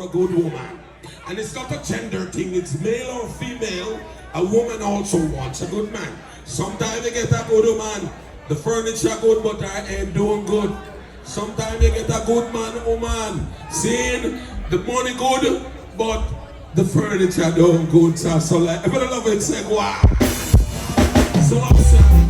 a good woman. And it's not a gender thing, it's male or female. A woman also wants a good man. Sometimes you get a good woman, the furniture good, but I ain't doing good. Sometimes you get a good man, woman, seeing the money good, but the furniture doing good. So like, if you don't love it, say, wow. So I'm saying,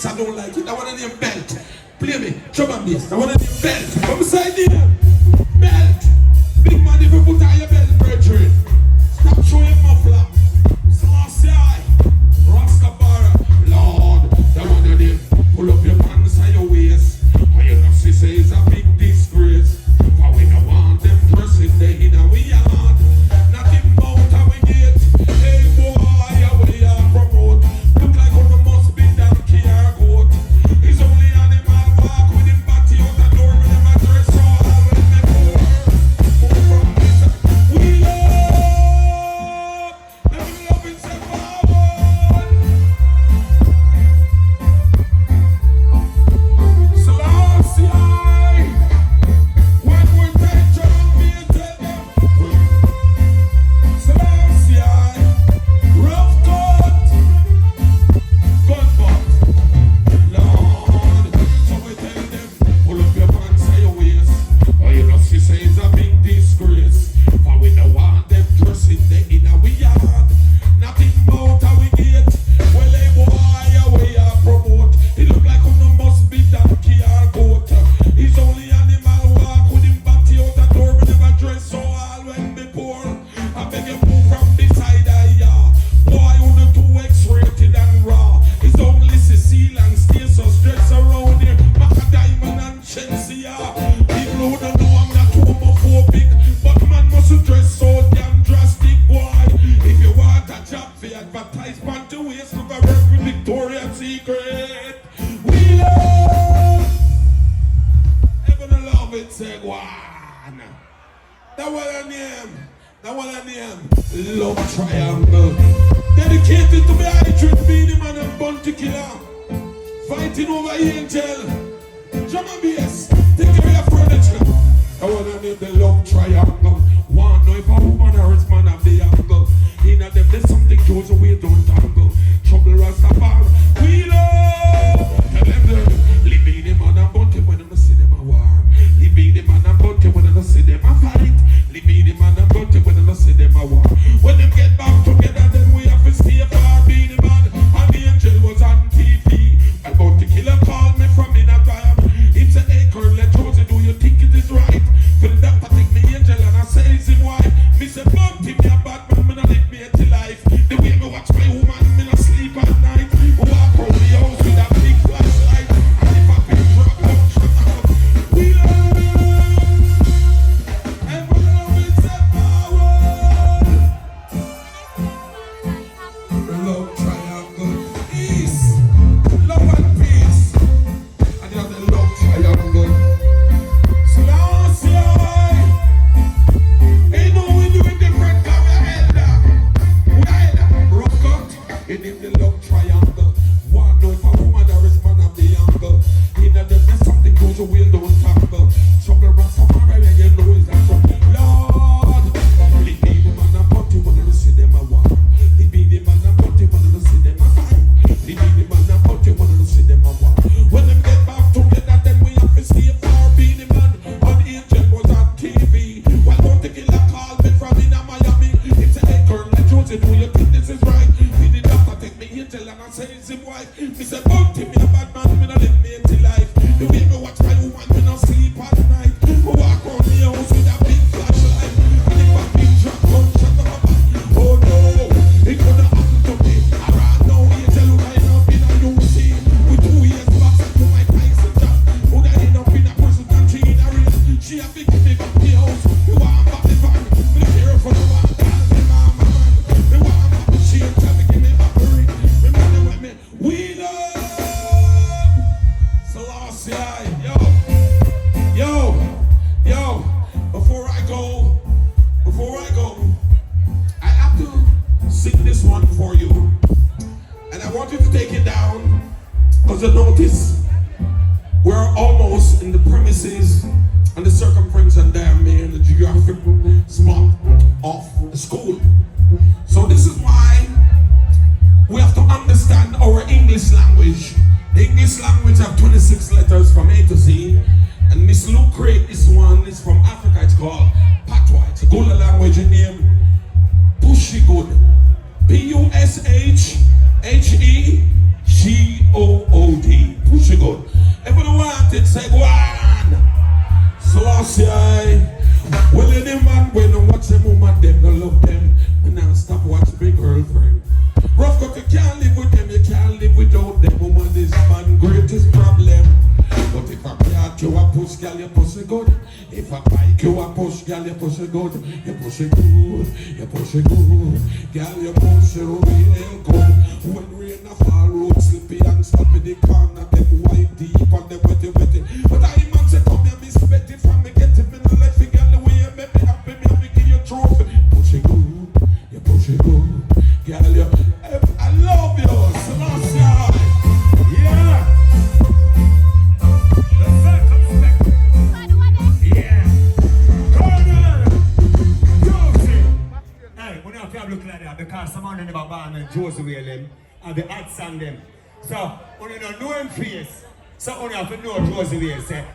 I don't like it. I want a name belt. Play me. Drum and bass. I want a name belt. Come beside there. Belt. Big man, if you put on your belt, brethren. Stop showing muffler. Saucy eye. Rastafari. Lord. That one of them. Pull up your pants and your waist. And you know, she say it's a big disgrace. For we don't want them dressing there in our yard. Nothing about how we get. Hey boy, how we are promote. Look like on the must be down. He's only animal walk with him body out the door with him a dress so all when they move from this. We love, let me love it say forward. Selassie, when we take John, me and tell them. Selassie, rough cut, gun butt. Pull up your pants and your waist. Oh, you know, she say it's a big disgrace. For we don't want them dressing there in our yard. Nothing about how we get. Well, hey boy, how we are promote. He look like on the must be donkey or goat. He's only animal walk with him body out the door. We never dress so all when we poor. I beg you move from beside the yard. Boy, you the too X-rated and raw. He's only Cecile and stay so stress around here. Diamond and Chelsea, people who don't know I'm not homophobic, but man must dress so damn drastic, boy. If you want a job for advertise panty waist, look at work with Victoria's Secret. We love, everyone love it, say one. That what I name, that what I name, Love Triangle. Dedicated to me, Hydrate, Beenie Man and Bounty Killer, fighting over Angel. Drum and bass, take away your furniture. I wanna name the Love Triangle. Wanna know if a woman or a man have the angle. In a them there's something Josey Wale don't tangle. Trouble Rastafari, we love. Tell them leave Beenie Man and Bounty when I see them a war. Leave Beenie Man and Bounty when I see them a fight. Leave Beenie Man and Bounty when I see them a war. When them get back together, then we have to stay far. Beenie Man and the Angel was on TV. And Bounty Killer called me from in a time. It's an acre, let Josey, do you think it is right? this is right. Me the doctor take me here till and I say it's him wife. Me say, Bounty, me a bad man, me no live me till life. The way me watch my woman, me no sleep at night. Me walk around the house with a big flashlight. And if a big truck come shut up my back, oh no, it coulda happened to me. I ran now, you tell you I ain't up in a UC. With 2 years back, I do my Tyson job. Woulda end up in a prison country in a race. She a big me back the house. Me want back the van. Me no care for the one. Call me mama man. Me want back the chain. Tell me give me back the ring. Remember when me we love Selassie. Yo. Before I go, I have to sing this one for you, and I want you to take it down, because you notice we're almost in the premises and the circumference and diameter and the geographic spot of the school. So this is why we have to understand our English language. The English language have 26 letters from A to Z, and Miss Lou create this one. It's from Africa. It's called Patois. It's a good language name. Pushy good. Pushhegood. Pushy good. Everyone want it, say go on. Selassie. Well, any man when I watch them woman, them don't love them. And I stop watching my girlfriend. Rough cut, you can't live with them, you can't live without them. Woman is man's greatest problem. But if I cat you a push, girl, you push it good. If I bike you a push, girl, you push it good. You push it good, you push it good. Girl, you push it real good. When rain a fall, road slippy and stop in the corner, them white deep and them wetty. But I man say come here, Miss Betty, from me get it in the life, girl, the way you make me happy, me give you a trophy. Push it good, you push it good. Girl, you, I love you, Selassie. Yeah. The circumspect. Yeah. Colonel Josey. Hey, we don't have to look like that because someone in the band and Josey Wale and the ads and them. So, we don't know him face. So, we have to know Josey Wale say.